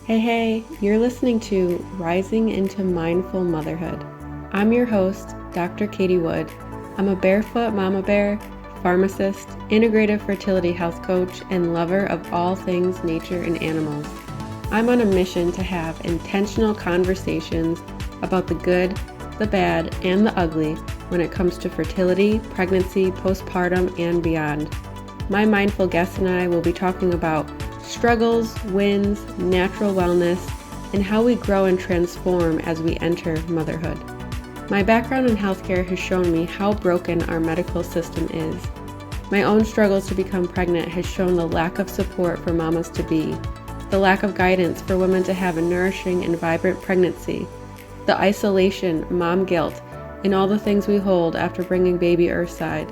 Hey, you're listening to Rising into Mindful Motherhood. I'm your host, Dr. Katie Wood. I'm a barefoot mama bear, pharmacist, integrative fertility health coach, and lover of all things nature and animals. I'm on a mission to have intentional conversations about the good, the bad, and the ugly when it comes to fertility, pregnancy, postpartum, and beyond. My mindful guests and I will be talking about struggles, wins, natural wellness, and how we grow and transform as we enter motherhood. My background in healthcare has shown me how broken our medical system is. My own struggles to become pregnant has shown the lack of support for mamas to be, the lack of guidance for women to have a nourishing and vibrant pregnancy, the isolation, mom guilt, and all the things we hold after bringing baby earthside.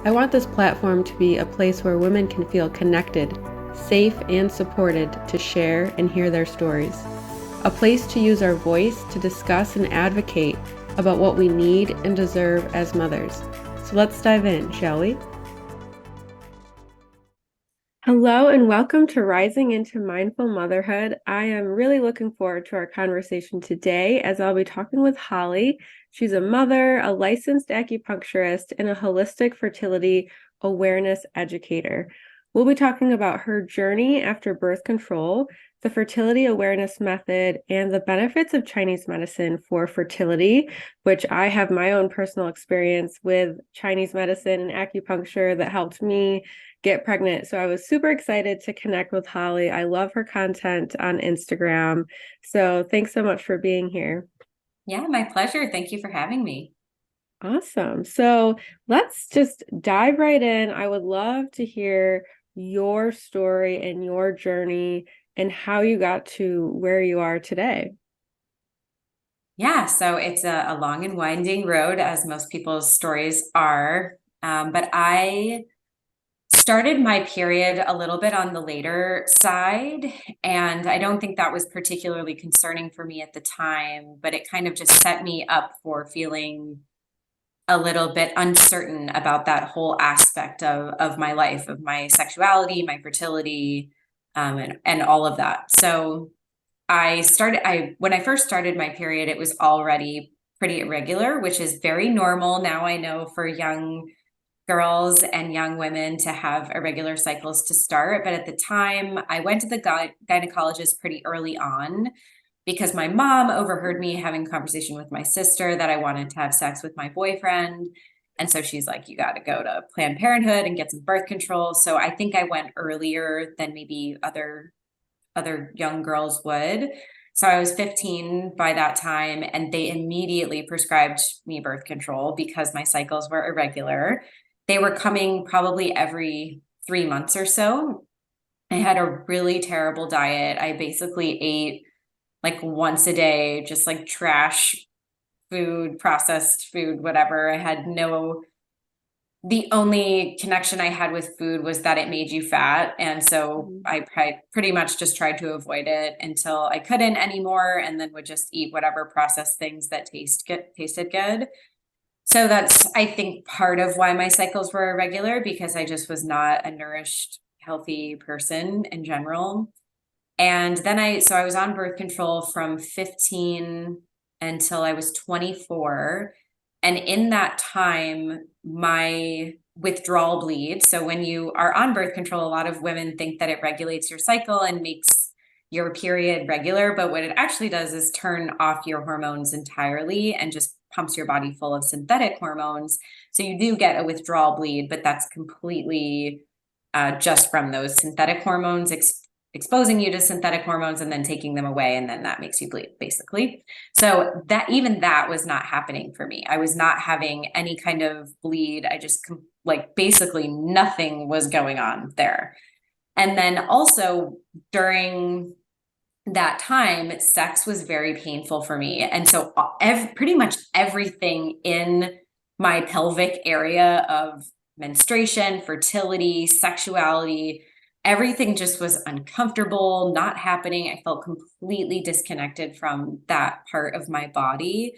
I want this platform to be a place where women can feel connected, safe, and supported to share and hear their stories. A place to use our voice to discuss and advocate about what we need and deserve as mothers. So let's dive in, shall we? Hello and welcome to Rising into Mindful Motherhood. I am really looking forward to our conversation today as I'll be talking with Holly. She's a mother, a licensed acupuncturist, and a holistic fertility awareness educator. We'll be talking about her journey after birth control, the fertility awareness method, and the benefits of Chinese medicine for fertility, which I have my own personal experience with Chinese medicine and acupuncture that helped me get pregnant. So I was super excited to connect with Holly. I love her content on Instagram. So thanks so much for being here. Yeah, my pleasure. Thank you for having me. Awesome. So let's just dive right in. I would love to hear your story and your journey and how you got to where you are today. Yeah, so it's a long and winding road, as most people's stories are. But I started my period a little bit on the later side, and I don't think that was particularly concerning for me at the time, but it kind of just set me up for feeling a little bit uncertain about that whole aspect of my life, of my sexuality, my fertility, and all of that. So when I first started my period, it was already pretty irregular, which is very normal now, I know, for young girls and young women to have irregular cycles to start. But at the time, I went to the gynecologist pretty early on because my mom overheard me having a conversation with my sister that I wanted to have sex with my boyfriend. And so she's like, you got to go to Planned Parenthood and get some birth control. So I think I went earlier than maybe other young girls would. So I was 15 by that time, and they immediately prescribed me birth control because my cycles were irregular. They were coming probably every 3 months or so. I had a really terrible diet. I basically ate like once a day, just like trash food, processed food, whatever. I had no The only connection I had with food was that it made you fat. And so I pretty much just tried to avoid it until I couldn't anymore, and then would just eat whatever processed things that tasted good. So that's, I think, part of why my cycles were irregular, because I just was not a nourished, healthy person in general. And then I was on birth control from 15 until I was 24. And in that time, my withdrawal bleed. So when you are on birth control, a lot of women think that it regulates your cycle and makes your period regular. But what it actually does is turn off your hormones entirely and just pumps your body full of synthetic hormones. So you do get a withdrawal bleed, but that's completely just from those synthetic hormones exposing you to synthetic hormones and then taking them away, and then that makes you bleed, basically. So that was not happening for me. I was not having any kind of bleed. I just like basically nothing was going on there. And then also during that time, sex was very painful for me. And so pretty much everything in my pelvic area of menstruation, fertility, sexuality, everything just was uncomfortable, not happening. I felt completely disconnected from that part of my body.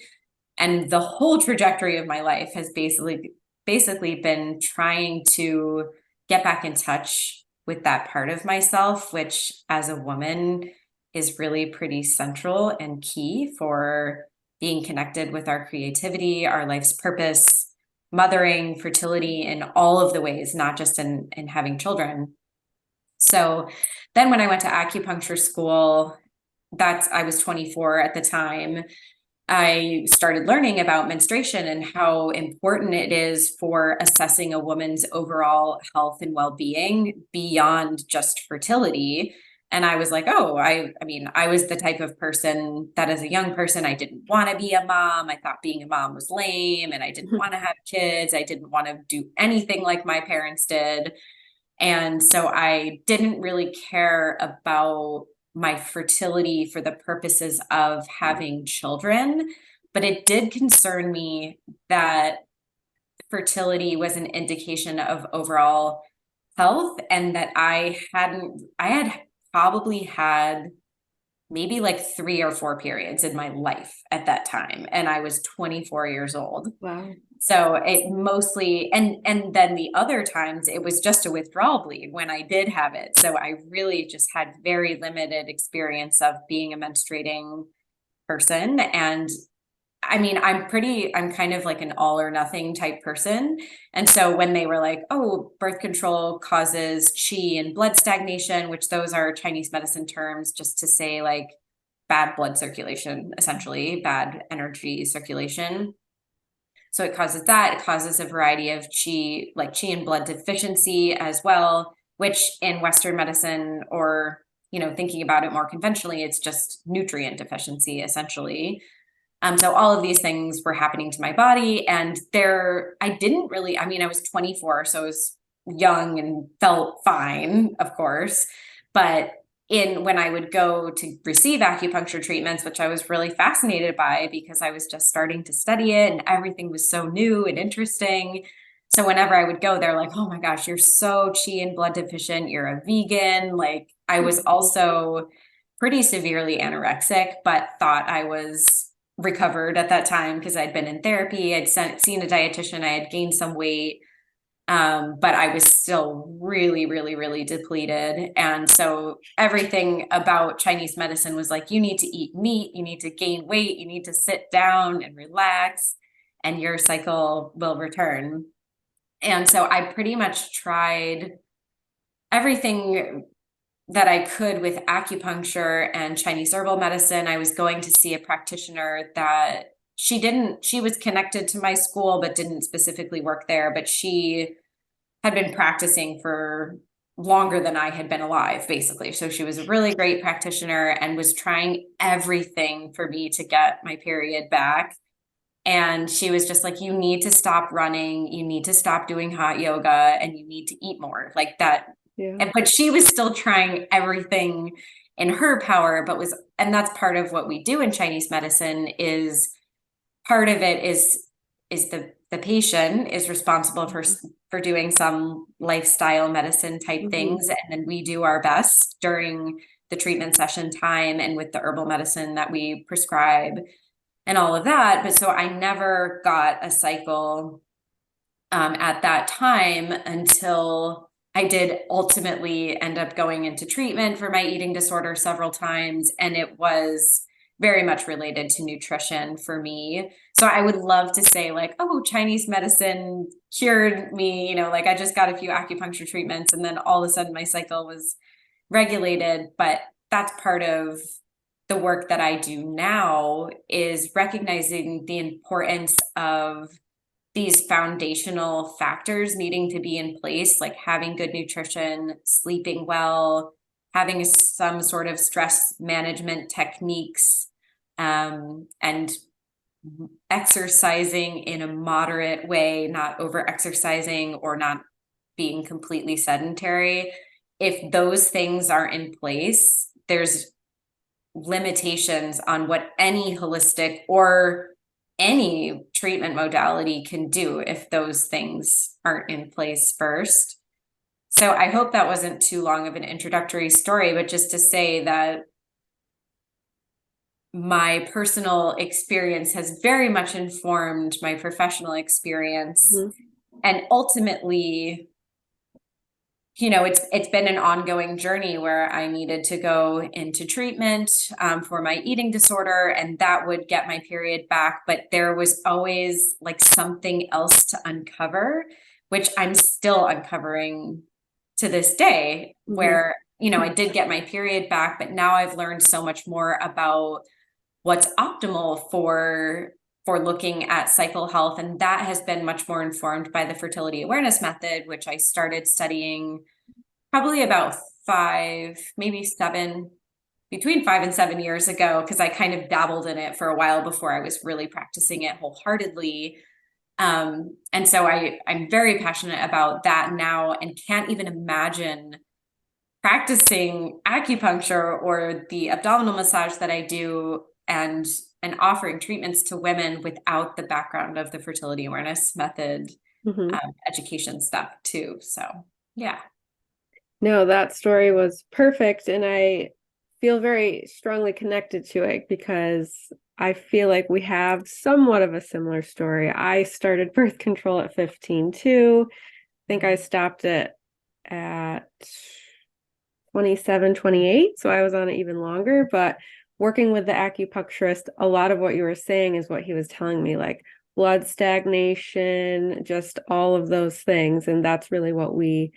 And the whole trajectory of my life has basically been trying to get back in touch with that part of myself, which as a woman is really pretty central and key for being connected with our creativity, our life's purpose, mothering, fertility in all of the ways, not just in having children. So then when I went to acupuncture school, I was 24 at the time. I started learning about menstruation and how important it is for assessing a woman's overall health and well-being beyond just fertility. And I was like, oh, I mean, I was the type of person that as a young person, I didn't want to be a mom. I thought being a mom was lame and I didn't want to have kids. I didn't want to do anything like my parents did. And so I didn't really care about my fertility for the purposes of having children, but it did concern me that fertility was an indication of overall health and that I had probably had maybe like 3 or 4 periods in my life at that time. And I was 24 years old. Wow. So it mostly, and then the other times it was just a withdrawal bleed when I did have it. So I really just had very limited experience of being a menstruating person. And I mean, I'm kind of like an all or nothing type person. And so when they were like, oh, birth control causes qi and blood stagnation, which those are Chinese medicine terms just to say like bad blood circulation, essentially bad energy circulation. So it causes that. It causes a variety of qi, like qi and blood deficiency as well, which in Western medicine, or, thinking about it more conventionally, it's just nutrient deficiency, essentially. So all of these things were happening to my body. And I didn't really, I mean, I was 24, so I was young and felt fine, of course. But when I would go to receive acupuncture treatments, which I was really fascinated by because I was just starting to study it and everything was so new and interesting. So whenever I would go, they're like, oh my gosh, you're so qi and blood deficient. You're a vegan. Like I was also pretty severely anorexic, but thought I was recovered at that time because I'd been in therapy. I'd seen a dietitian. I had gained some weight. But I was still really, really, really depleted. And so everything about Chinese medicine was like, you need to eat meat, you need to gain weight, you need to sit down and relax, and your cycle will return. And so I pretty much tried everything that I could with acupuncture and Chinese herbal medicine. I was going to see a practitioner that she was connected to my school, but didn't specifically work there, but she had been practicing for longer than I had been alive, basically. So she was a really great practitioner and was trying everything for me to get my period back. And she was just like, you need to stop running, you need to stop doing hot yoga, and you need to eat more like that. Yeah. But she was still trying everything in her power, and that's part of what we do in Chinese medicine is part of it is the patient is responsible for doing some lifestyle medicine type things, and then we do our best during the treatment session time and with the herbal medicine that we prescribe and all of that. But so I never got a cycle at that time until I did ultimately end up going into treatment for my eating disorder several times, and it was very much related to nutrition for me. So I would love to say like, oh, Chinese medicine cured me, like I just got a few acupuncture treatments and then all of a sudden my cycle was regulated. But that's part of the work that I do now is recognizing the importance of these foundational factors needing to be in place, like having good nutrition, sleeping well, having some sort of stress management techniques, and exercising in a moderate way, not over exercising or not being completely sedentary. If those things are in place, there's limitations on what any holistic or any treatment modality can do if those things aren't in place first. So I hope that wasn't too long of an introductory story, but just to say that my personal experience has very much informed my professional experience. And ultimately, it's been an ongoing journey where I needed to go into treatment for my eating disorder, and that would get my period back. But there was always like something else to uncover, which I'm still uncovering to this day, where, I did get my period back, but now I've learned so much more about what's optimal for looking at cycle health. And that has been much more informed by the fertility awareness method, which I started studying probably about between 5 and 7 years ago, because I kind of dabbled in it for a while before I was really practicing it wholeheartedly. And so I'm very passionate about that now, and can't even imagine practicing acupuncture or the abdominal massage that I do, and offering treatments to women without the background of the fertility awareness method education stuff too. So yeah. No, that story was perfect. And I feel very strongly connected to it because I feel like we have somewhat of a similar story. I started birth control at 15 too. I think I stopped it at 27, 28. So I was on it even longer. But working with the acupuncturist, a lot of what you were saying is what he was telling me, like blood stagnation, just all of those things. And that's really what we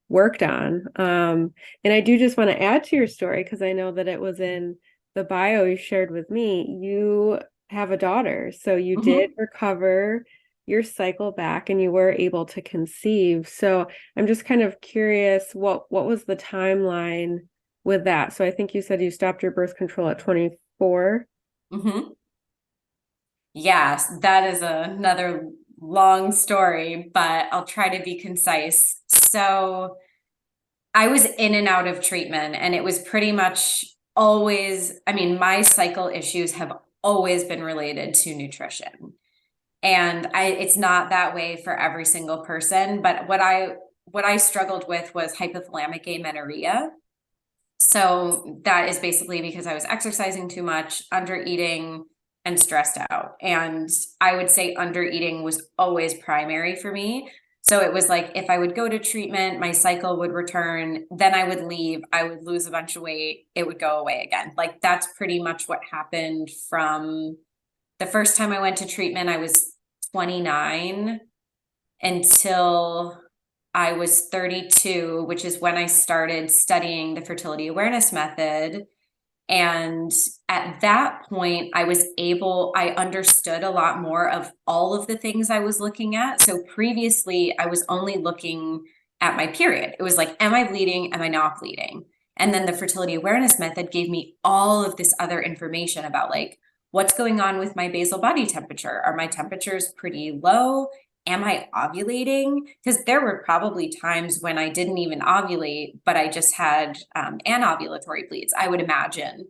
worked on. And I do just want to add to your story, because I know that it was in the bio you shared with me. You have a daughter, so you did recover your cycle back and you were able to conceive. So I'm just kind of curious, what was the timeline with that? So I think you said you stopped your birth control at 24. Yes, that is another long story, but I'll try to be concise. So I was in and out of treatment, and it was pretty much always, my cycle issues have always been related to nutrition. And it's not that way for every single person, but what I struggled with was hypothalamic amenorrhea. So that is basically because I was exercising too much, under eating, and stressed out. And I would say under eating was always primary for me. So it was like, if I would go to treatment, my cycle would return, then I would leave, I would lose a bunch of weight, it would go away again. Like that's pretty much what happened from the first time I went to treatment. I was 29 until I was 32, which is when I started studying the fertility awareness method. And at that point, I understood a lot more of all of the things I was looking at. So previously, I was only looking at my period. It was like, am I bleeding? Am I not bleeding? And then the fertility awareness method gave me all of this other information about like, what's going on with my basal body temperature? Are my temperatures pretty low? Am I ovulating? Because there were probably times when I didn't even ovulate, but I just had anovulatory bleeds, I would imagine.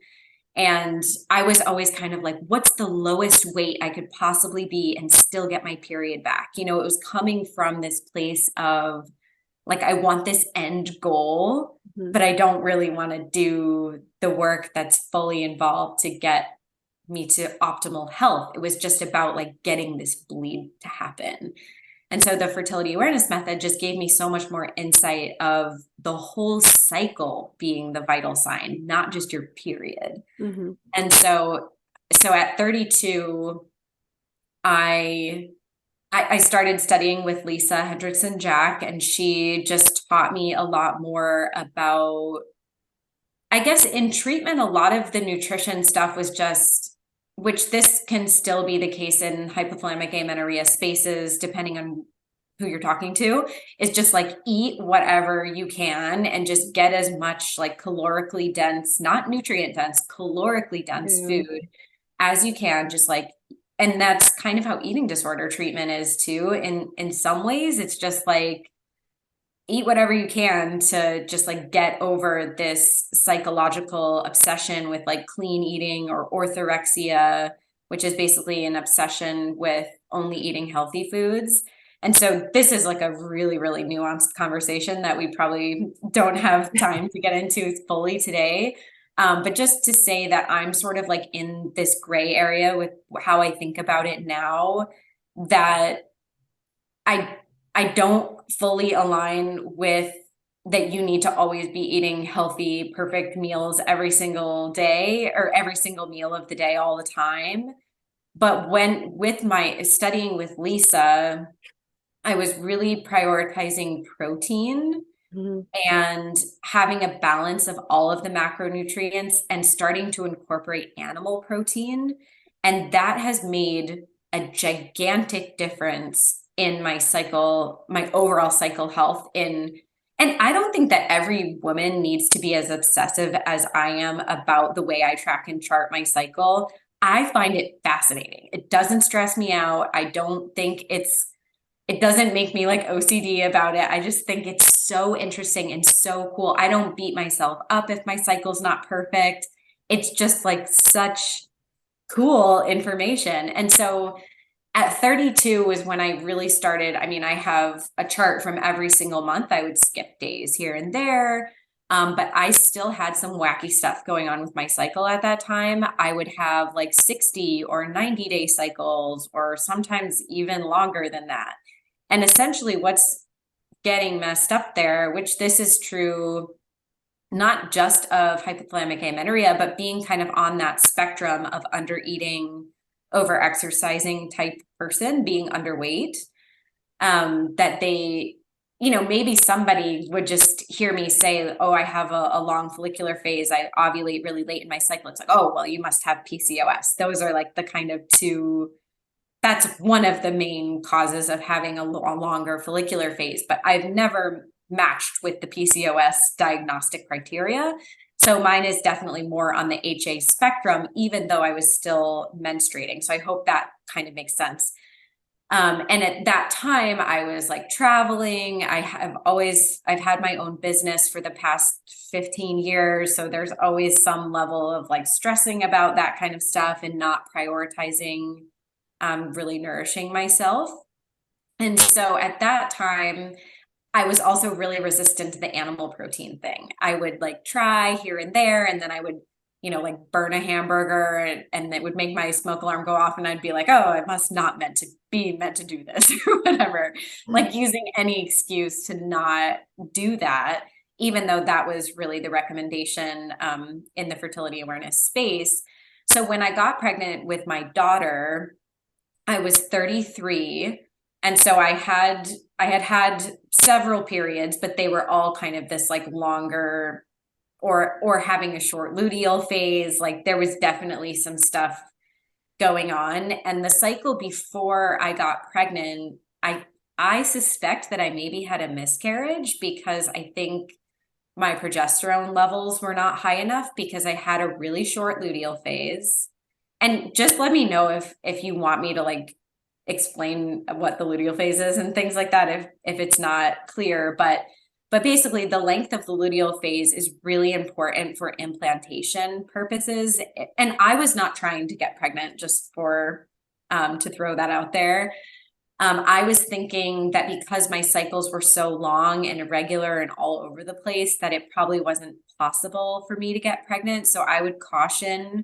And I was always kind of like, what's the lowest weight I could possibly be and still get my period back? It was coming from this place of like, I want this end goal, but I don't really want to do the work that's fully involved to get me to optimal health. It was just about like getting this bleed to happen. And so the fertility awareness method just gave me so much more insight of the whole cycle being the vital sign, not just your period. And so at 32, I started studying with Lisa Hendrickson Jack, and she just taught me a lot more about, I guess in treatment, a lot of the nutrition stuff was just, which this can still be the case in hypothalamic amenorrhea spaces, depending on who you're talking to, is just like eat whatever you can and just get as much like calorically dense, not nutrient dense, calorically dense food as you can. Just like, and that's kind of how eating disorder treatment is too. In some ways, it's just like, eat whatever you can to just like get over this psychological obsession with like clean eating or orthorexia, which is basically an obsession with only eating healthy foods. And so this is like a really, really nuanced conversation that we probably don't have time to get into fully today. But just to say that I'm sort of like in this gray area with how I think about it now, that I don't fully align with that you need to always be eating healthy, perfect meals every single day or every single meal of the day all the time. But when with my studying with Lisa, I was really prioritizing protein and having a balance of all of the macronutrients and starting to incorporate animal protein. And that has made a gigantic difference in my cycle, my overall cycle health and I don't think that every woman needs to be as obsessive as I am about the way I track and chart my cycle. I find it fascinating. It doesn't stress me out. I don't think it doesn't make me like OCD about it. I just think it's so interesting and so cool. I don't beat myself up if my cycle's not perfect. It's just like such cool information. And so at 32 was when I really started. I mean, I have a chart from every single month. I would skip days here and there. But I still had some wacky stuff going on with my cycle at that time. I would have like 60 or 90-day cycles, or sometimes even longer than that. And essentially what's getting messed up there, which this is true not just of hypothalamic amenorrhea, but being kind of on that spectrum of under eating, over exercising type person, being underweight, that they, maybe somebody would just hear me say, oh, I have a long follicular phase. I ovulate really late in my cycle. It's like, oh, well, you must have PCOS. Those are like the kind of two. That's one of the main causes of having a longer follicular phase, but I've never matched with the PCOS diagnostic criteria. So mine is definitely more on the HA spectrum, even though I was still menstruating. So I hope that kind of makes sense. And at that time I was like traveling. I've had my own business for the past 15 years. So there's always some level of like stressing about that kind of stuff and not prioritizing really nourishing myself. And so at that time, I was also really resistant to the animal protein thing. I would like try here and there, and then I would, like burn a hamburger and it would make my smoke alarm go off. And I'd be like, oh, I must not meant to do this or whatever, like using any excuse to not do that, even though that was really the recommendation in the fertility awareness space. So when I got pregnant with my daughter, I was 33. And so I had several periods, but they were all kind of this like longer or having a short luteal phase. Like there was definitely some stuff going on. And the cycle before I got pregnant, I suspect that I maybe had a miscarriage because I think my progesterone levels were not high enough because I had a really short luteal phase. And just let me know if you want me to like explain what the luteal phase is and things like that if it's not clear. But basically the length of the luteal phase is really important for implantation purposes. And I was not trying to get pregnant, just for to throw that out there. I was thinking that because my cycles were so long and irregular and all over the place, that it probably wasn't possible for me to get pregnant. So I would caution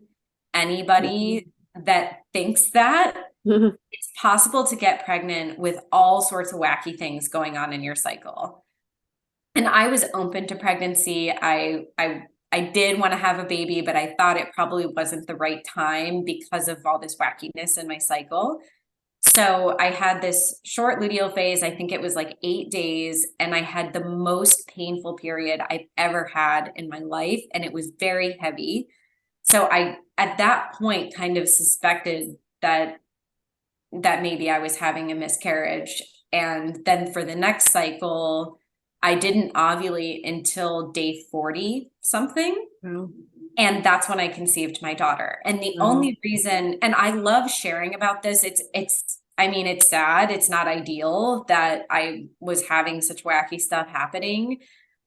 anybody that thinks that it's possible to get pregnant with all sorts of wacky things going on in your cycle. And I was open to pregnancy. I did want to have a baby, but I thought it probably wasn't the right time because of all this wackiness in my cycle. So I had this short luteal phase. I think it was like 8 days, and I had the most painful period I've ever had in my life, and it was very heavy. So I, at that point, kind of suspected that maybe I was having a miscarriage. And then for the next cycle, I didn't ovulate until day 40 something. And that's when I conceived my daughter. And the only reason, and I love sharing about this, I mean, it's sad. It's not ideal that I was having such wacky stuff happening,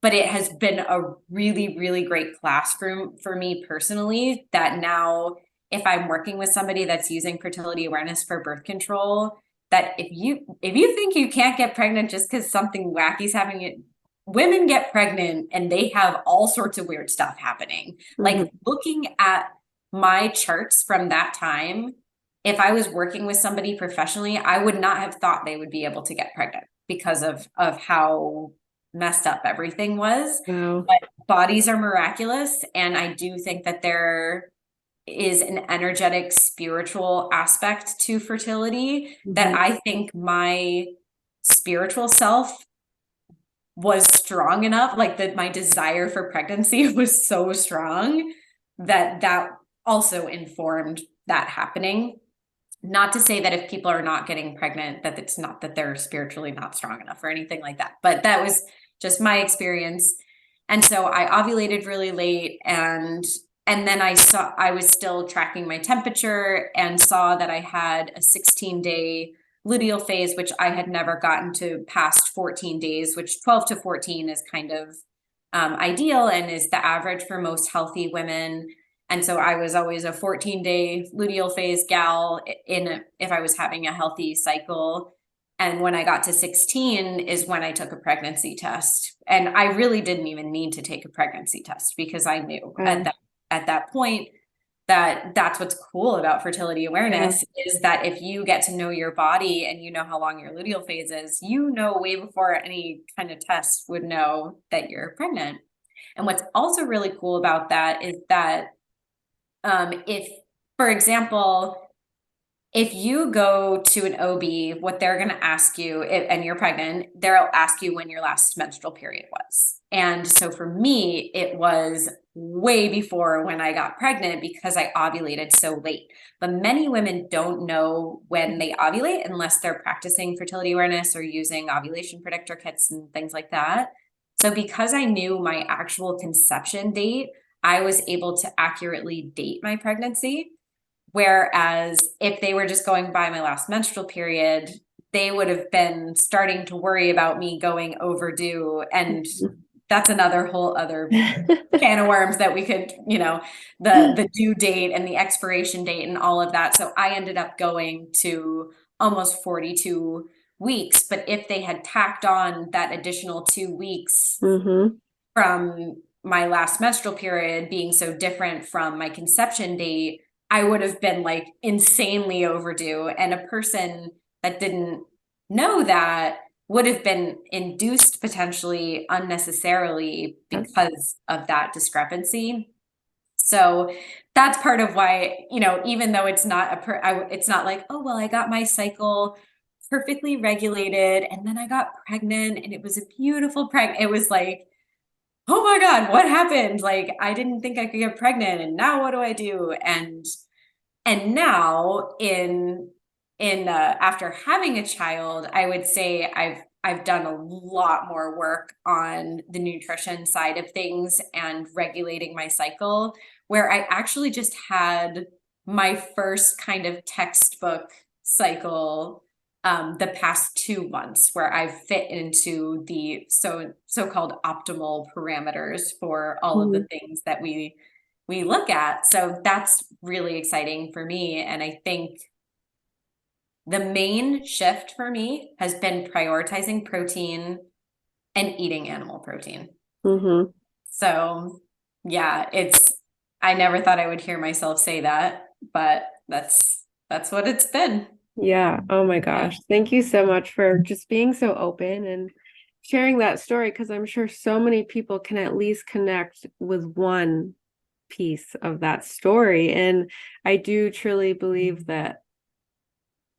but it has been a really, really great classroom for me personally, that now if I'm working with somebody that's using fertility awareness for birth control, that if you think you can't get pregnant just because something wacky is happening, women get pregnant and they have all sorts of weird stuff happening. Like looking at my charts from that time, if I was working with somebody professionally, I would not have thought they would be able to get pregnant because of how messed up everything was. Wow. But bodies are miraculous. And I do think that there is an energetic, spiritual aspect to fertility that I think my spiritual self was strong enough, like that my desire for pregnancy was so strong that that also informed that happening. Not to say that if people are not getting pregnant, that it's not that they're spiritually not strong enough or anything like that, but that was just my experience. And so I ovulated really late, and then I was still tracking my temperature and saw that I had a 16-day luteal phase, which I had never gotten to past 14 days, which 12 to 14 is kind of ideal and is the average for most healthy women. And so I was always a 14-day luteal phase gal if I was having a healthy cycle. And when I got to 16 is when I took a pregnancy test. And I really didn't even need to take a pregnancy test because I knew at that point that that's what's cool about fertility awareness is that if you get to know your body and you know how long your luteal phase is, you know way before any kind of test would know that you're pregnant. And what's also really cool about that is that if, for example, if you go to an OB, what they're going to ask you, and you're pregnant, they'll ask you when your last menstrual period was. And so for me, it was way before when I got pregnant because I ovulated so late. But many women don't know when they ovulate unless they're practicing fertility awareness or using ovulation predictor kits and things like that. So because I knew my actual conception date, I was able to accurately date my pregnancy. Whereas if they were just going by my last menstrual period, they would have been starting to worry about me going overdue. And that's another whole other can of worms that we could, the due date and the expiration date and all of that. So I ended up going to almost 42 weeks. But if they had tacked on that additional 2 weeks from my last menstrual period being so different from my conception date, I would have been like insanely overdue. And a person that didn't know that would have been induced potentially unnecessarily because of that discrepancy. So that's part of why, even though it's not it's not like, oh, well, I got my cycle perfectly regulated and then I got pregnant and it was a beautiful pregnant. It was like, oh my God, what happened? Like, I didn't think I could get pregnant and now what do I do? And now after having a child, I would say I've done a lot more work on the nutrition side of things and regulating my cycle, where I actually just had my first kind of textbook cycle the past 2 months, where I fit into the so-called optimal parameters for all of the things that we look at. So that's really exciting for me. And I think the main shift for me has been prioritizing protein and eating animal protein. So yeah, I never thought I would hear myself say that, but that's what it's been. Yeah. Oh my gosh. Thank you so much for just being so open and sharing that story, because I'm sure so many people can at least connect with one piece of that story. And I do truly believe that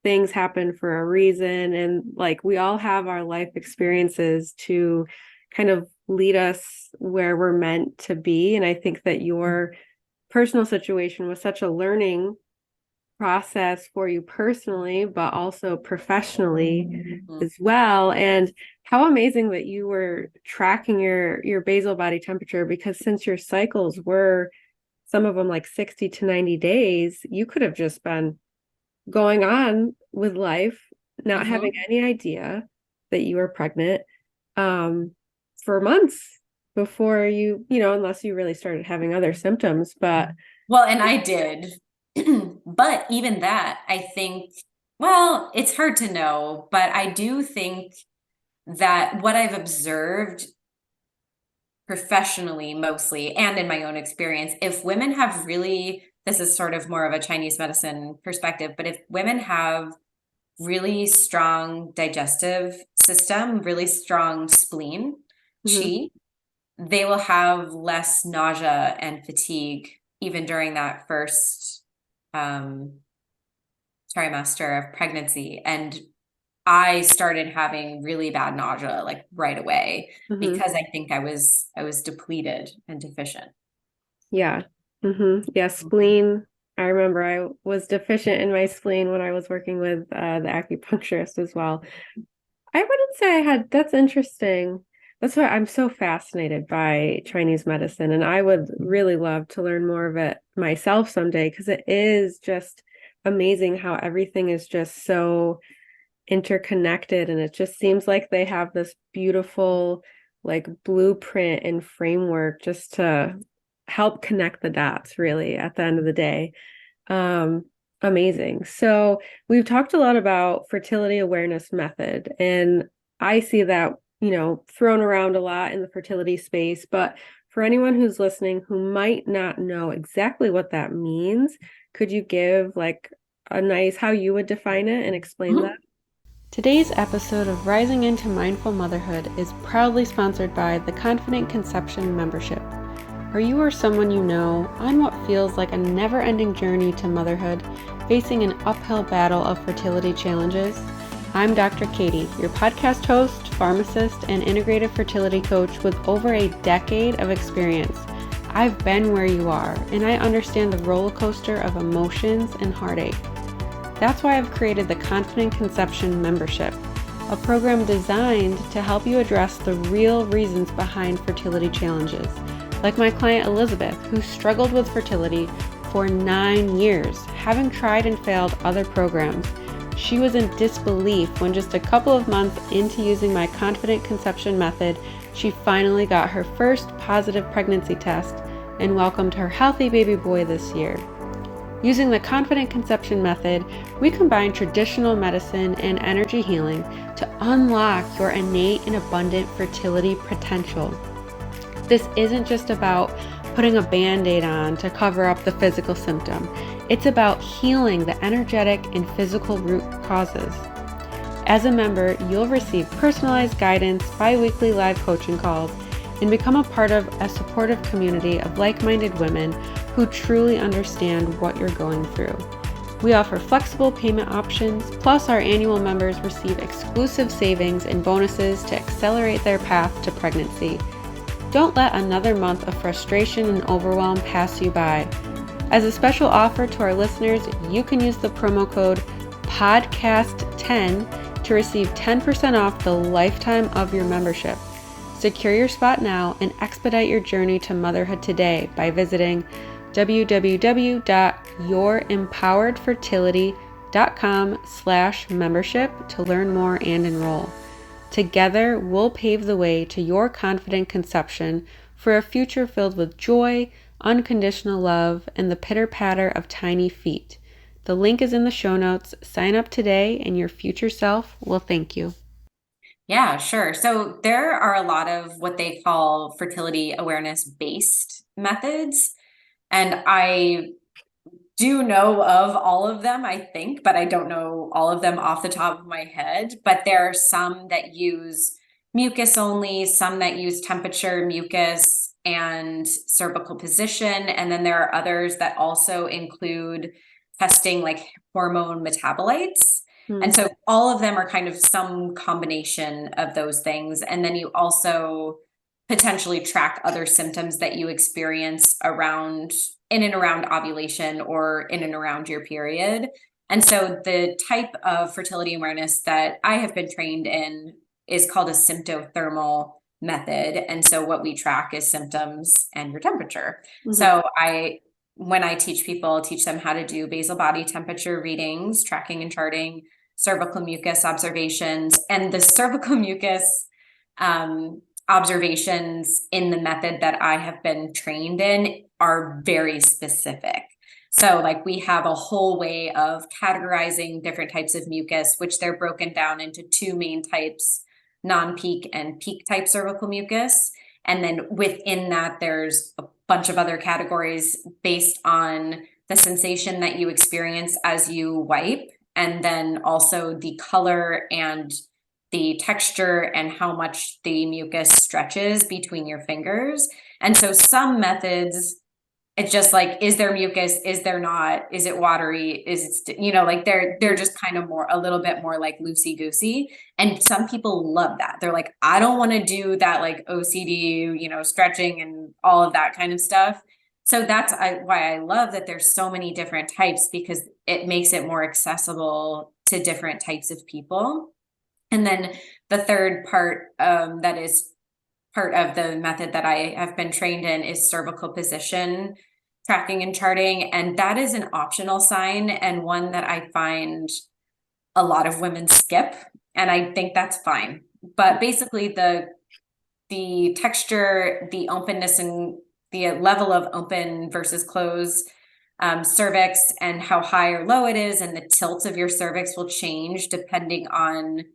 things happen for a reason. And like, we all have our life experiences to kind of lead us where we're meant to be. And I think that your personal situation was such a learning process for you personally, but also professionally as well. And how amazing that you were tracking your basal body temperature, because since your cycles were some of them like 60 to 90 days, you could have just been going on with life, not having any idea that you were pregnant for months before unless you really started having other symptoms. But well, and I did. But even that, I think, well, it's hard to know, but I do think that what I've observed professionally mostly and in my own experience, if women have really, this is sort of more of a Chinese medicine perspective, but if women have really strong digestive system, really strong spleen, Mm-hmm. chi, they will have less nausea and fatigue even during that first trimester of pregnancy. And I started having really bad nausea like right away Mm-hmm. because I think I was depleted and deficient. Yeah. Mm-hmm. Yeah. Spleen. I remember I was deficient in my spleen when I was working with the acupuncturist as well. I wouldn't say I had, that's interesting. That's why I'm so fascinated by Chinese medicine, and I would really love to learn more of it myself someday because it is just amazing how everything is just so interconnected, and it just seems like they have this beautiful like blueprint and framework just to help connect the dots really at the end of the day. um Amazing. So we've talked a lot about fertility awareness method, and I see that, thrown around a lot in the fertility space, but for anyone who's listening who might not know exactly what that means, could you give like a nice how you would define it and explain that? Mhm. Today's episode of Rising into Mindful Motherhood is proudly sponsored by the Confident Conception membership. Are you or someone you know on what feels like a never-ending journey to motherhood, facing an uphill battle of fertility challenges? I'm Dr. Katie, your podcast host, pharmacist, and integrative fertility coach with over a decade of experience. I've been where you are, and I understand the roller coaster of emotions and heartache. That's why I've created the Confident Conception membership, a program designed to help you address the real reasons behind fertility challenges. Like my client Elizabeth, who struggled with fertility for 9 years, having tried and failed other programs. She was in disbelief when just a couple of months into using my Confident Conception method, she finally got her first positive pregnancy test and welcomed her healthy baby boy this year. Using the Confident Conception method, we combine traditional medicine and energy healing to unlock your innate and abundant fertility potential. This isn't just about putting a band-aid on to cover up the physical symptom. It's about healing the energetic and physical root causes. As a member, you'll receive personalized guidance, bi-weekly live coaching calls, and become a part of a supportive community of like-minded women who truly understand what you're going through. We offer flexible payment options, plus our annual members receive exclusive savings and bonuses to accelerate their path to pregnancy. Don't let another month of frustration and overwhelm pass you by. As a special offer to our listeners, you can use the promo code PODCAST10 to receive 10% off the lifetime of your membership. Secure your spot now and expedite your journey to motherhood today by visiting www.yourempoweredfertility.com/membership to learn more and enroll. Together, we'll pave the way to your confident conception for a future filled with joy, unconditional love, and the pitter-patter of tiny feet. The link is in the show notes. Sign up today and your future self will thank you. Yeah, sure. So there are a lot of what they call fertility awareness based methods. And I do know of all of them, I think, but I don't know all of them off the top of my head. But there are some that use mucus only, some that use temperature, mucus, and cervical position. And then there are others that also include testing like hormone metabolites. And so all of them are kind of some combination of those things. And then you also potentially track other symptoms that you experience around in and around ovulation or in and around your period. And so the type of fertility awareness that I have been trained in is called a symptothermal method. And so what we track is symptoms and your temperature. So when I teach people, teach them how to do basal body temperature readings, tracking and charting, cervical mucus observations, and the cervical mucus observations in the method that I have been trained in are very specific. So like we have a whole way of categorizing different types of mucus, which they're broken down into two main types, non-peak and peak type cervical mucus. And then within that, there's a bunch of other categories based on the sensation that you experience as you wipe, and then also the color and the texture and how much the mucus stretches between your fingers. And so some methods, it's just like, is there mucus? Is there not? Is it watery? Is it, like they're just kind of more, a little bit more like loosey goosey. And some people love that. They're like, I don't want to do that like OCD, stretching and all of that kind of stuff. So that's why I love that there's so many different types, because it makes it more accessible to different types of people. And then the third part that is part of the method that I have been trained in is cervical position tracking and charting. And that is an optional sign, and one that I find a lot of women skip. And I think that's fine. But basically the texture, the openness, and the level of open versus closed cervix, and how high or low it is, and the tilt of your cervix will change depending on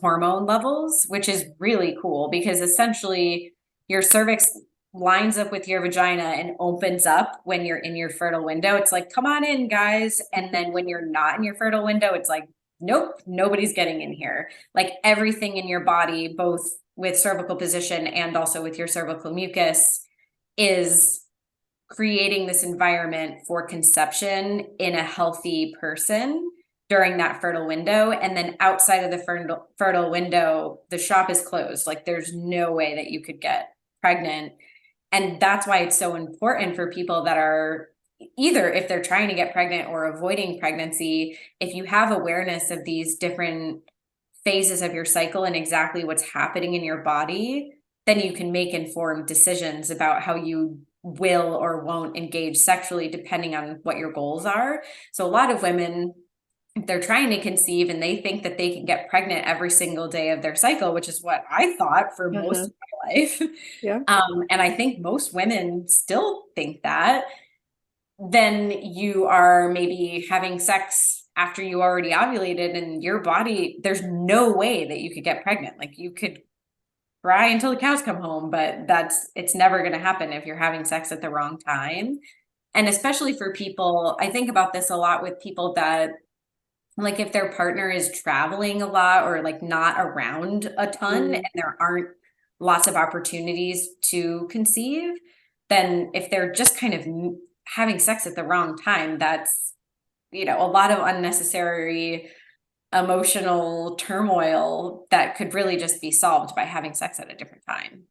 hormone levels, which is really cool, because essentially your cervix lines up with your vagina and opens up when you're in your fertile window. It's like, come on in, guys. And then when you're not in your fertile window, it's like, nope, nobody's getting in here. Like everything in your body, both with cervical position and also with your cervical mucus, is creating this environment for conception in a healthy person during that fertile window. And then outside of the fertile window, the shop is closed. Like there's no way that you could get pregnant. And that's why it's so important for people that are either, if they're trying to get pregnant or avoiding pregnancy, if you have awareness of these different phases of your cycle and exactly what's happening in your body, then you can make informed decisions about how you will or won't engage sexually depending on what your goals are. So a lot of women, if they're trying to conceive and they think that they can get pregnant every single day of their cycle, which is what I thought for most of my life. Yeah. And I think most women still think that, then you are maybe having sex after you already ovulated, and your body, there's no way that you could get pregnant. Like you could cry until the cows come home, but it's never going to happen if you're having sex at the wrong time. And especially for people, I think about this a lot with people that, like, if their partner is traveling a lot or like not around a ton, and there aren't lots of opportunities to conceive, then if they're just kind of having sex at the wrong time, that's, a lot of unnecessary emotional turmoil that could really just be solved by having sex at a different time.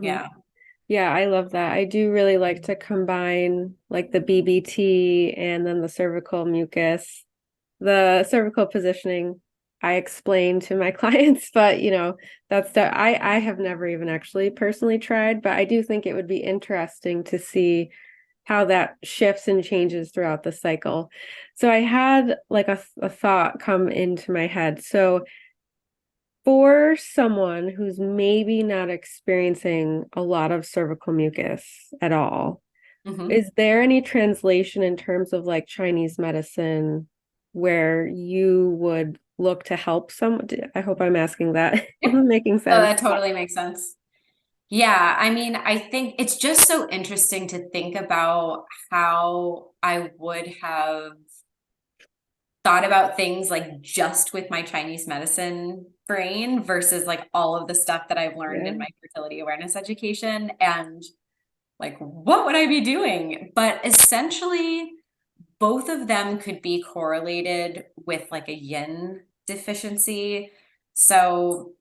Yeah. Yeah, I love that. I do really like to combine like the BBT and then the cervical mucus. The cervical positioning I explain to my clients, but I have never even actually personally tried, but I do think it would be interesting to see how that shifts and changes throughout the cycle. So I had like a thought come into my head. So for someone who's maybe not experiencing a lot of cervical mucus at all, is there any translation in terms of like Chinese medicine where you would look to help someone? I hope I'm asking that. Making sense. Oh, that totally makes sense. Yeah, I mean, I think it's just so interesting to think about how I would have thought about things like just with my Chinese medicine brain versus like all of the stuff that I've learned in my fertility awareness education, and like, what would I be doing? But essentially, both of them could be correlated with like a yin deficiency. So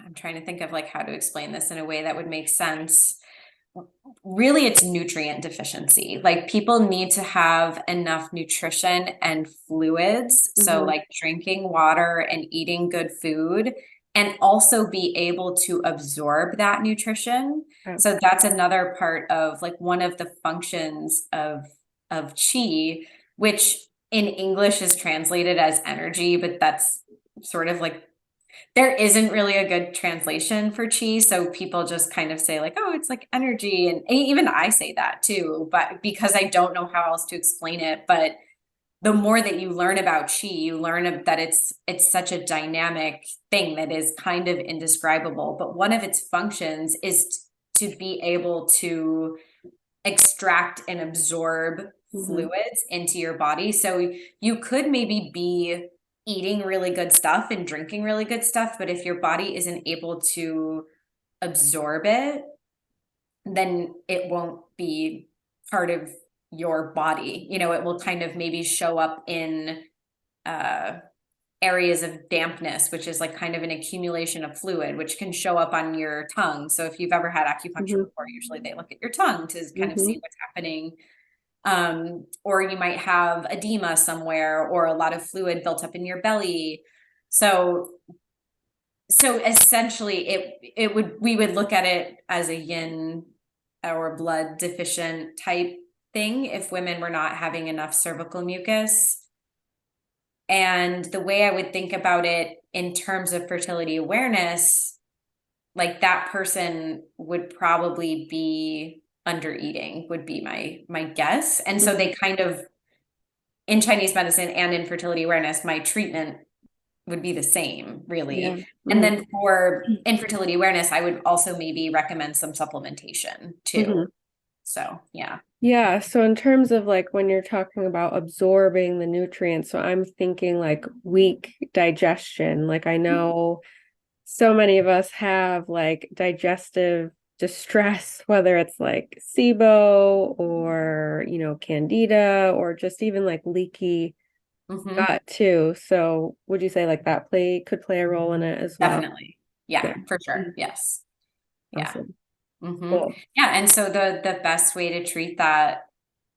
I'm trying to think of like how to explain this in a way that would make sense. Really, it's nutrient deficiency. Like people need to have enough nutrition and fluids. So like drinking water and eating good food, and also be able to absorb that nutrition. So that's another part of like one of the functions of qi, which in English is translated as energy, but that's sort of like, there isn't really a good translation for chi. So people just kind of say like, oh, it's like energy. And even I say that too, but because I don't know how else to explain it. But the more that you learn about chi, you learn that it's such a dynamic thing that is kind of indescribable. But one of its functions is to be able to extract and absorb fluids into your body. So you could maybe be eating really good stuff and drinking really good stuff, but if your body isn't able to absorb it, then it won't be part of your body. You know, it will kind of maybe show up in areas of dampness, which is like kind of an accumulation of fluid, which can show up on your tongue. So if you've ever had acupuncture Mm-hmm. before, usually they look at your tongue to kind of Mm-hmm. see what's happening. Or you might have edema somewhere or a lot of fluid built up in your belly. So essentially we would look at it as a yin or blood deficient type thing if women were not having enough cervical mucus. And the way I would think about it in terms of fertility awareness, like that person would probably be under eating would be my guess. And so they kind of, in Chinese medicine and in fertility awareness, my treatment would be the same, Yeah. really. And Mm-hmm. then for infertility awareness, I would also maybe recommend some supplementation too. Mm-hmm. So yeah. Yeah, so in terms of like when you're talking about absorbing the nutrients, so I'm thinking like weak digestion. Like I know so many of us have like digestive distress, whether it's like SIBO or, candida or just even like leaky Mm-hmm. gut too. So would you say like that could play a role in it as well? Definitely. Yeah, Good. for sure. Mhm. Yes. Yeah. Awesome. Mm-hmm. Cool. Yeah. And so the best way to treat that,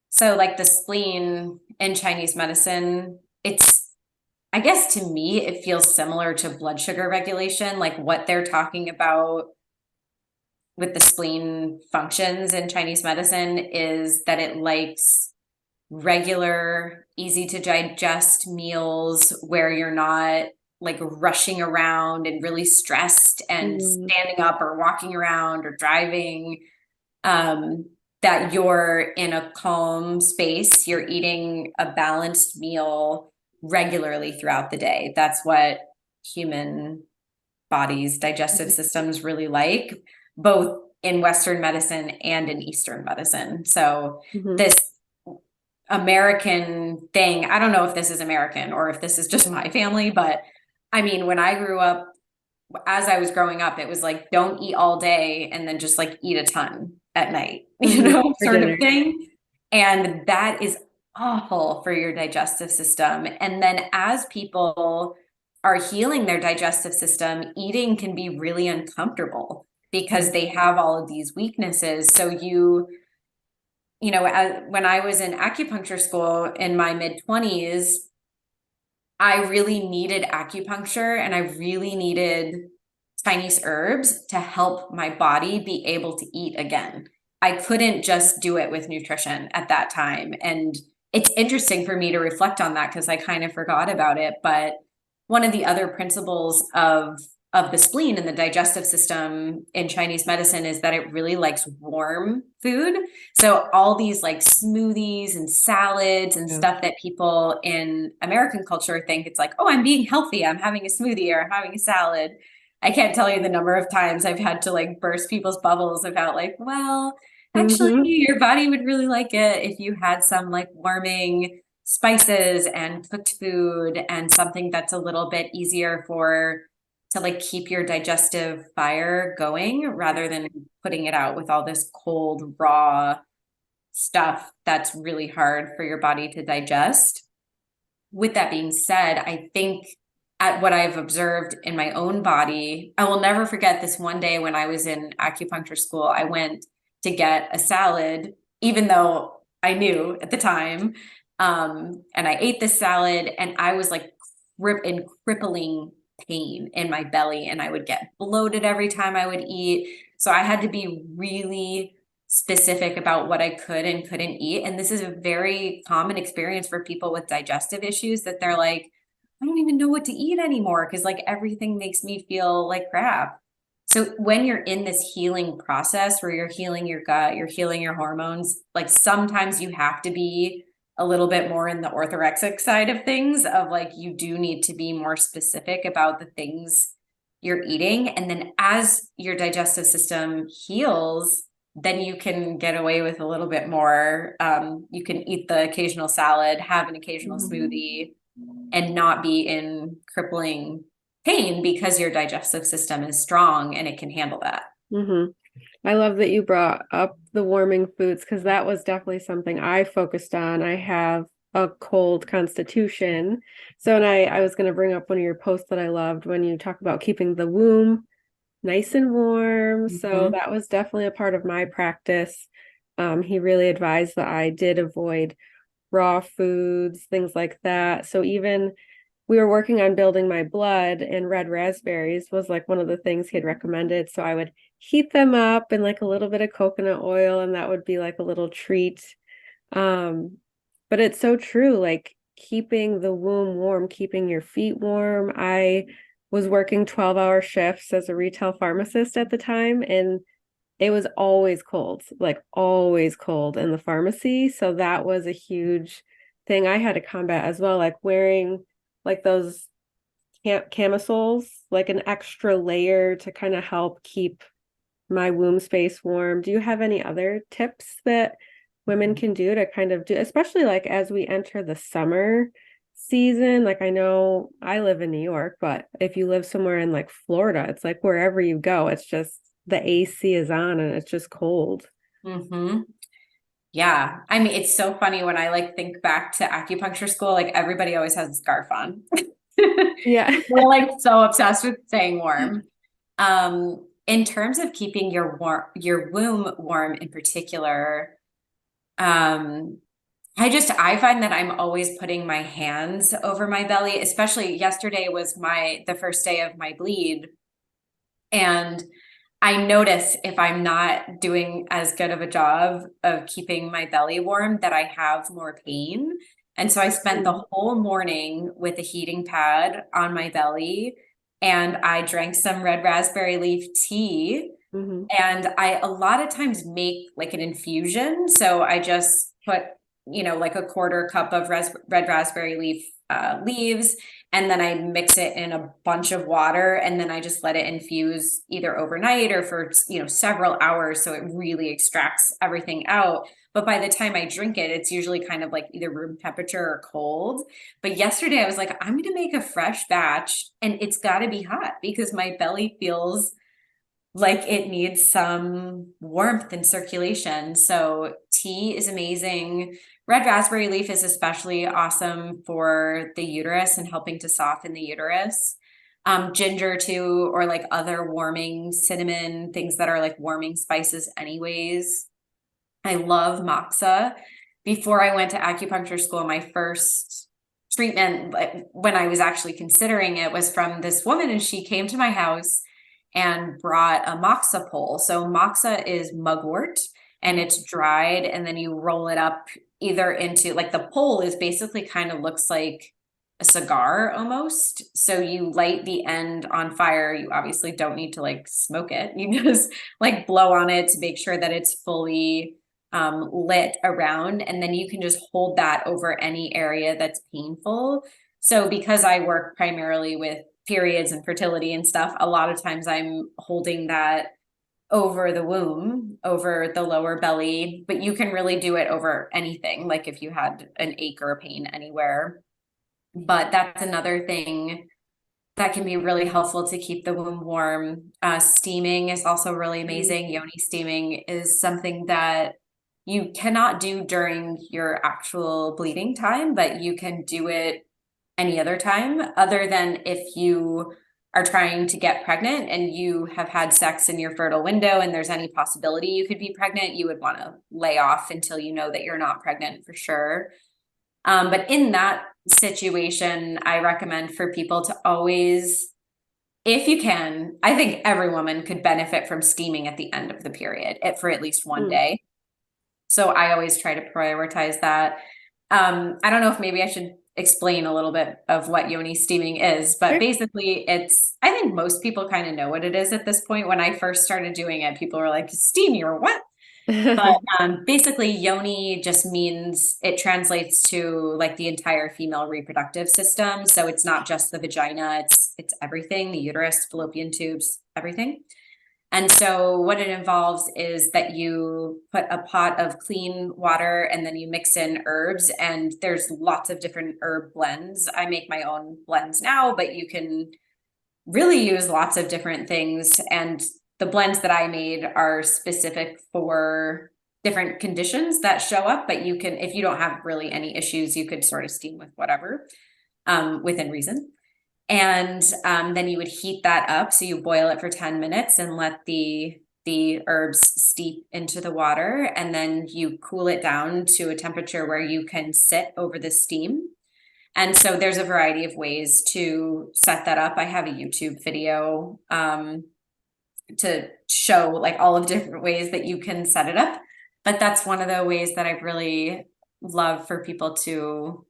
so like the spleen in Chinese medicine, I guess to me, it feels similar to blood sugar regulation, like what they're talking about with the spleen functions in Chinese medicine is that it likes regular, easy to digest meals where you're not like rushing around and really stressed and Mm-hmm. standing up or walking around or driving. Um, that you're in a calm space, you're eating a balanced meal regularly throughout the day. That's what human bodies, digestive systems really like, both in Western medicine and in Eastern medicine. So Mm-hmm. this American thing, I don't know if this is American or if this is just my family, but I mean, when I grew up, as I was growing up, it was like, don't eat all day and then just like eat a ton at night, Mm-hmm. For sort of dinner. thing. And that is awful for your digestive system. And then as people are healing their digestive system, eating can be really uncomfortable because they have all of these weaknesses. So when I was in acupuncture school in my mid-20s, I really needed acupuncture and I really needed Chinese herbs to help my body be able to eat again. I couldn't just do it with nutrition at that time. And it's interesting for me to reflect on that because I kind of forgot about it. But one of the other principles of the spleen and the digestive system in Chinese medicine is that it really likes warm food. So all these like smoothies and salads and Yeah. stuff that people in American culture think it's like, oh, I'm being healthy. I'm having a smoothie or I'm having a salad. I can't tell you the number of times I've had to like burst people's bubbles about like, well, actually Mm-hmm. your body would really like it if you had some like warming spices and cooked food and something that's a little bit easier to like keep your digestive fire going rather than putting it out with all this cold raw stuff that's really hard for your body to digest. With that being said, I think at what I've observed in my own body, I will never forget this one day when I was in acupuncture school. I went to get a salad, even though I knew at the time. And I ate this salad and I was like in crippling pain in my belly and I would get bloated every time I would eat. So I had to be really specific about what I could and couldn't eat. And this is a very common experience for people with digestive issues that they're like, I don't even know what to eat anymore because like everything makes me feel like crap. So when you're in this healing process where you're healing your gut, you're healing your hormones, like sometimes you have to be a little bit more in the orthorexic side of things of like you do need to be more specific about the things you're eating. And then as your digestive system heals, then you can get away with a little bit more. You can eat the occasional salad, have an occasional Mm-hmm. smoothie, and not be in crippling pain because your digestive system is strong and it can handle that. Mm-hmm. I love that you brought up the warming foods because that was definitely something I focused on. I have a cold constitution. So, and I was going to bring up one of your posts that I loved when you talk about keeping the womb nice and warm. So that was definitely a part of my practice. He really advised that I did avoid raw foods, things like that. So even we were working on building my blood, and red raspberries was like one of the things he had recommended. So I would heat them up in like a little bit of coconut oil, and that would be like a little treat. But it's so true, like keeping the womb warm, keeping your feet warm. I was working 12-hour shifts as a retail pharmacist at the time, and it was always cold, like always cold in the pharmacy. So that was a huge thing I had to combat as well, like wearing like those camisoles, like an extra layer to kind of help keep my womb space warm. Do you have any other tips that women can do to kind of do, especially like as we enter the summer season? Like I know I live in New York, but if you live somewhere in like Florida, it's like wherever you go, it's just the AC is on and it's just cold. Mm-hmm. Yeah. I mean, it's so funny when I like think back to acupuncture school, like everybody always has a scarf on. Yeah. We're like so obsessed with staying warm. In terms of keeping your womb warm in particular, I find that I'm always putting my hands over my belly, especially yesterday was the first day of my bleed. And I notice if I'm not doing as good of a job of keeping my belly warm that I have more pain. And so I spent the whole morning with a heating pad on my belly, and I drank some red raspberry leaf tea. Mm-hmm. And I a lot of times make like an infusion. So I just put, like a quarter cup of red raspberry leaf leaves, and then I mix it in a bunch of water, and then I just let it infuse either overnight or for, several hours. So it really extracts everything out. But by the time I drink it, it's usually kind of like either room temperature or cold. But yesterday I was like, I'm going to make a fresh batch, and it's got to be hot because my belly feels like it needs some warmth and circulation. So tea is amazing. Red raspberry leaf is especially awesome for the uterus and helping to soften the uterus. Ginger too, or like other warming, cinnamon, things that are like warming spices anyways. I love moxa. Before I went to acupuncture school, my first treatment, like, when I was actually considering it, was from this woman, and she came to my house and brought a moxa pole. So moxa is mugwort, and it's dried, and then you roll it up either into, like, the pole is basically kind of looks like a cigar almost. So you light the end on fire. You obviously don't need to like smoke it. You just like blow on it to make sure that it's fully lit around, and then you can just hold that over any area that's painful. So because I work primarily with periods and fertility and stuff, a lot of times I'm holding that over the womb, over the lower belly, but you can really do it over anything, like if you had an ache or a pain anywhere. But that's another thing that can be really helpful to keep the womb warm. Steaming is also really amazing. Yoni steaming is something that you cannot do during your actual bleeding time, but you can do it any other time, other than if you are trying to get pregnant and you have had sex in your fertile window and there's any possibility you could be pregnant, you would want to lay off until you know that you're not pregnant for sure. But in that situation, I recommend for people to always, if you can, I think every woman could benefit from steaming at the end of the period for at least one day. So I always try to prioritize that. I don't know if maybe I should explain a little bit of what Yoni steaming is, but basically I think most people kind of know what it is at this point. When I first started doing it, people were like, steam your what? But basically Yoni just means, it translates to like the entire female reproductive system. So it's not just the vagina, it's everything, the uterus, fallopian tubes, everything. And so what it involves is that you put a pot of clean water and then you mix in herbs, and there's lots of different herb blends. I make my own blends now, but you can really use lots of different things. And the blends that I made are specific for different conditions that show up, but you can, if you don't have really any issues, you could sort of steam with whatever, within reason. And then you would heat that up. So you boil it for 10 minutes and let the herbs steep into the water. And then you cool it down to a temperature where you can sit over the steam. And so there's a variety of ways to set that up. I have a YouTube video to show like all of different ways that you can set it up. But that's one of the ways that I really love for people to,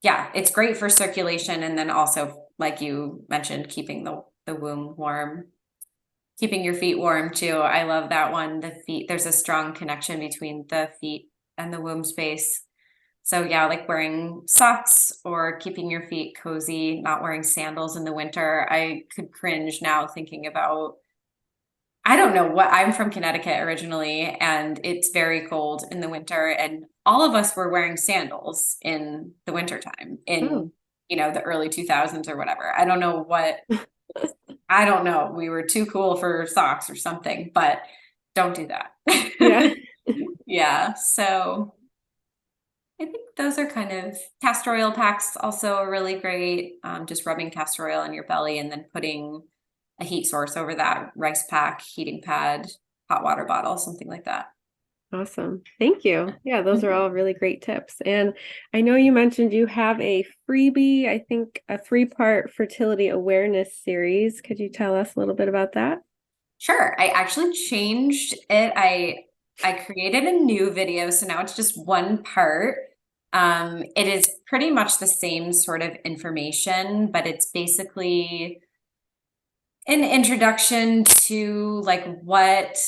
yeah, it's great for circulation. And then also, like you mentioned, keeping the womb warm, keeping your feet warm too. I love that one. The feet, there's a strong connection between the feet and the womb space. So yeah, like wearing socks or keeping your feet cozy, not wearing sandals in the winter. I could cringe now thinking about, I don't know what, I'm from Connecticut originally, and it's very cold in the winter, and all of us were wearing sandals in the wintertime in, the early 2000s or whatever. I don't know what, I don't know. We were too cool for socks or something, but don't do that. Yeah. Yeah. So I think those are kind of, castor oil packs also are really great. Just rubbing castor oil on your belly and then putting a heat source over that, rice pack, heating pad, hot water bottle, something like that. Awesome. Thank you. Yeah, those are all really great tips. And I know you mentioned you have a freebie, I think a 3-part fertility awareness series. Could you tell us a little bit about that? Sure. I actually changed it. I created a new video, so now it's just 1 part. It is pretty much the same sort of information, but it's basically an introduction to like what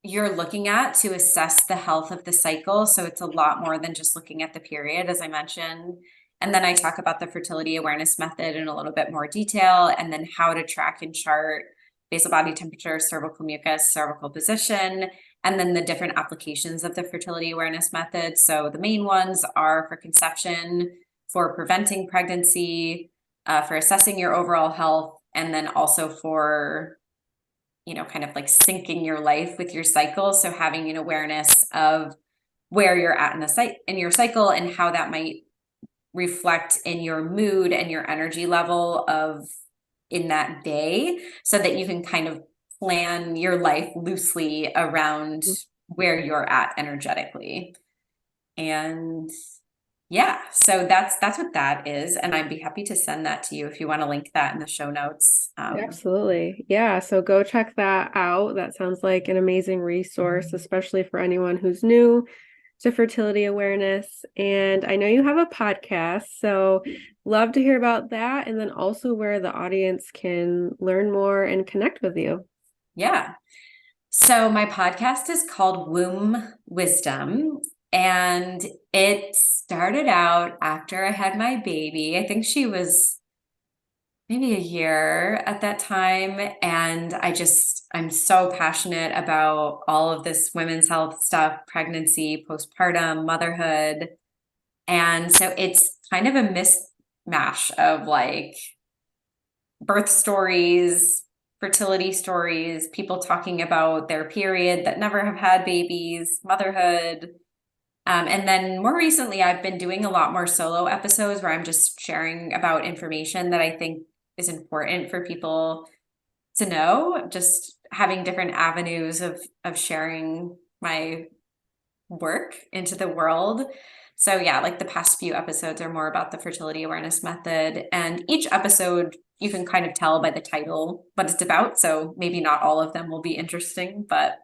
you're looking at to assess the health of the cycle. So it's a lot more than just looking at the period, as I mentioned. And then I talk about the fertility awareness method in a little bit more detail, and then how to track and chart basal body temperature, cervical mucus, cervical position, and then the different applications of the fertility awareness method. So the main ones are for conception, for preventing pregnancy, for assessing your overall health, and then also for, kind of like syncing your life with your cycle. So having an awareness of where you're at in your cycle and how that might reflect in your mood and your energy level of in that day, so that you can kind of plan your life loosely around where you're at energetically. And yeah, so that's what that is. And I'd be happy to send that to you if you want to link that in the show notes. Absolutely. Yeah. So go check that out. That sounds like an amazing resource, especially for anyone who's new to fertility awareness. And I know you have a podcast, so love to hear about that. And then also where the audience can learn more and connect with you. Yeah. So my podcast is called Womb Wisdom, and it started out after I had my baby. I think she was maybe a year at that time. And I'm so passionate about all of this women's health stuff, pregnancy, postpartum, motherhood. And so it's kind of a mishmash of like birth stories, fertility stories, people talking about their period that never have had babies, motherhood. And then more recently, I've been doing a lot more solo episodes where I'm just sharing about information that I think is important for people to know, just having different avenues of sharing my work into the world. So yeah, like the past few episodes are more about the fertility awareness method, and each episode you can kind of tell by the title what it's about. So maybe not all of them will be interesting, but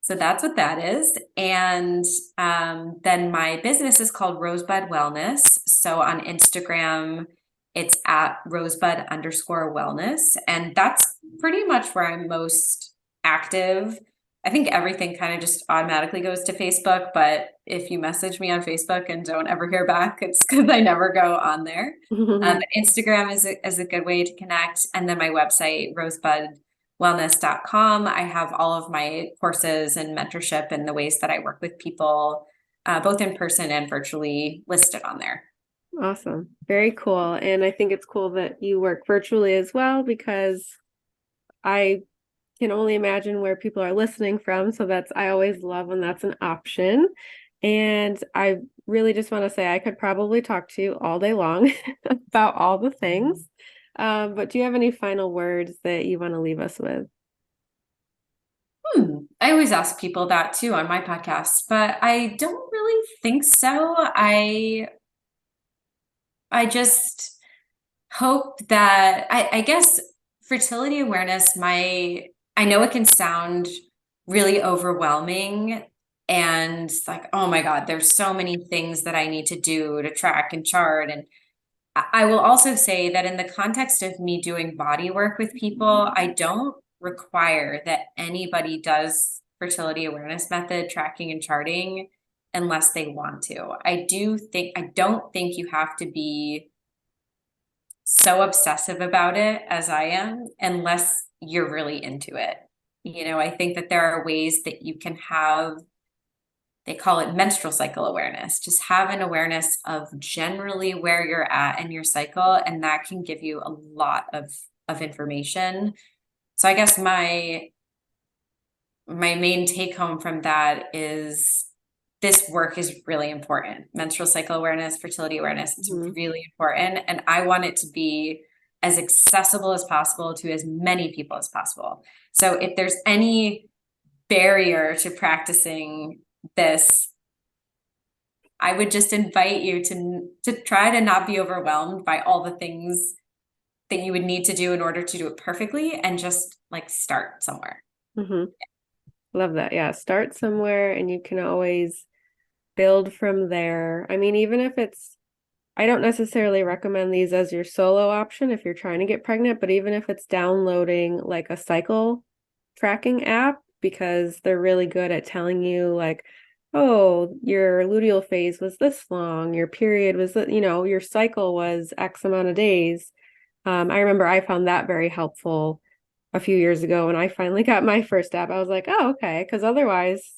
so that's what that is. And then my business is called Rosebud Wellness. So on Instagram, it's at rosebud_wellness. And that's pretty much where I'm most active. I think everything kind of just automatically goes to Facebook, but if you message me on Facebook and don't ever hear back, it's because I never go on there. But Instagram is a good way to connect. And then my website, Rosebud wellness.com. I have all of my courses and mentorship and the ways that I work with people, both in person and virtually, listed on there. Awesome. Very cool. And I think it's cool that you work virtually as well, because I can only imagine where people are listening from. So I always love when that's an option. And I really just want to say I could probably talk to you all day long about all the things. But do you have any final words that you want to leave us with? I always ask people that too on my podcast, but I don't really think so. I just hope that I guess fertility awareness, I know it can sound really overwhelming and like, oh my God, there's so many things that I need to do to track and chart. And I will also say that in the context of me doing body work with people, I don't require that anybody does fertility awareness method tracking and charting unless they want to. I don't think you have to be so obsessive about it as I am unless you're really into it. I think that there are ways that you can have, they call it menstrual cycle awareness, just have an awareness of generally where you're at in your cycle, and that can give you a lot of information. So I guess my main take home from that is this work is really important. Menstrual cycle awareness, fertility awareness, it's really important. And I want it to be as accessible as possible to as many people as possible. So if there's any barrier to practicing this, I would just invite you to try to not be overwhelmed by all the things that you would need to do in order to do it perfectly, and just like start somewhere. Love that. Yeah. Start somewhere and you can always build from there. I mean, even if I don't necessarily recommend these as your solo option if you're trying to get pregnant, but even if it's downloading like a cycle tracking app, because they're really good at telling you like, oh, your luteal phase was this long, your period was, your cycle was X amount of days. I remember I found that very helpful a few years ago when I finally got my first app. I was like, oh, okay. Because otherwise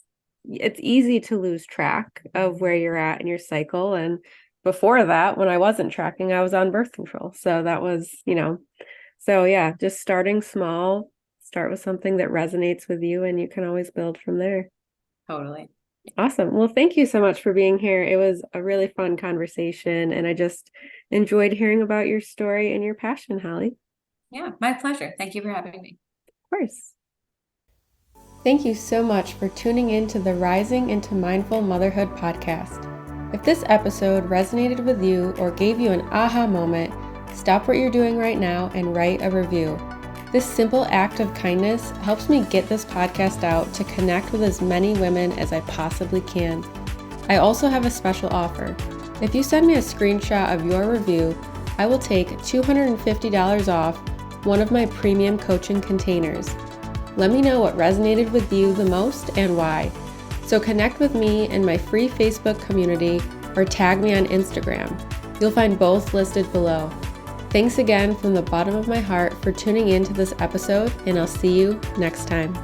it's easy to lose track of where you're at in your cycle. And before that, when I wasn't tracking, I was on birth control. So that was, so yeah, just starting small, start with something that resonates with you, and you can always build from there. Totally. Awesome. Well, thank you so much for being here. It was a really fun conversation, and I just enjoyed hearing about your story and your passion, Holly. Yeah, my pleasure. Thank you for having me. Of course. Thank you so much for tuning in to the Rising into Mindful Motherhood podcast. If this episode resonated with you or gave you an aha moment, stop what you're doing right now and write a review. This simple act of kindness helps me get this podcast out to connect with as many women as I possibly can. I also have a special offer. If you send me a screenshot of your review, I will take $250 off one of my premium coaching containers. Let me know what resonated with you the most and why. So connect with me in my free Facebook community or tag me on Instagram. You'll find both listed below. Thanks again from the bottom of my heart for tuning in to this episode, and I'll see you next time.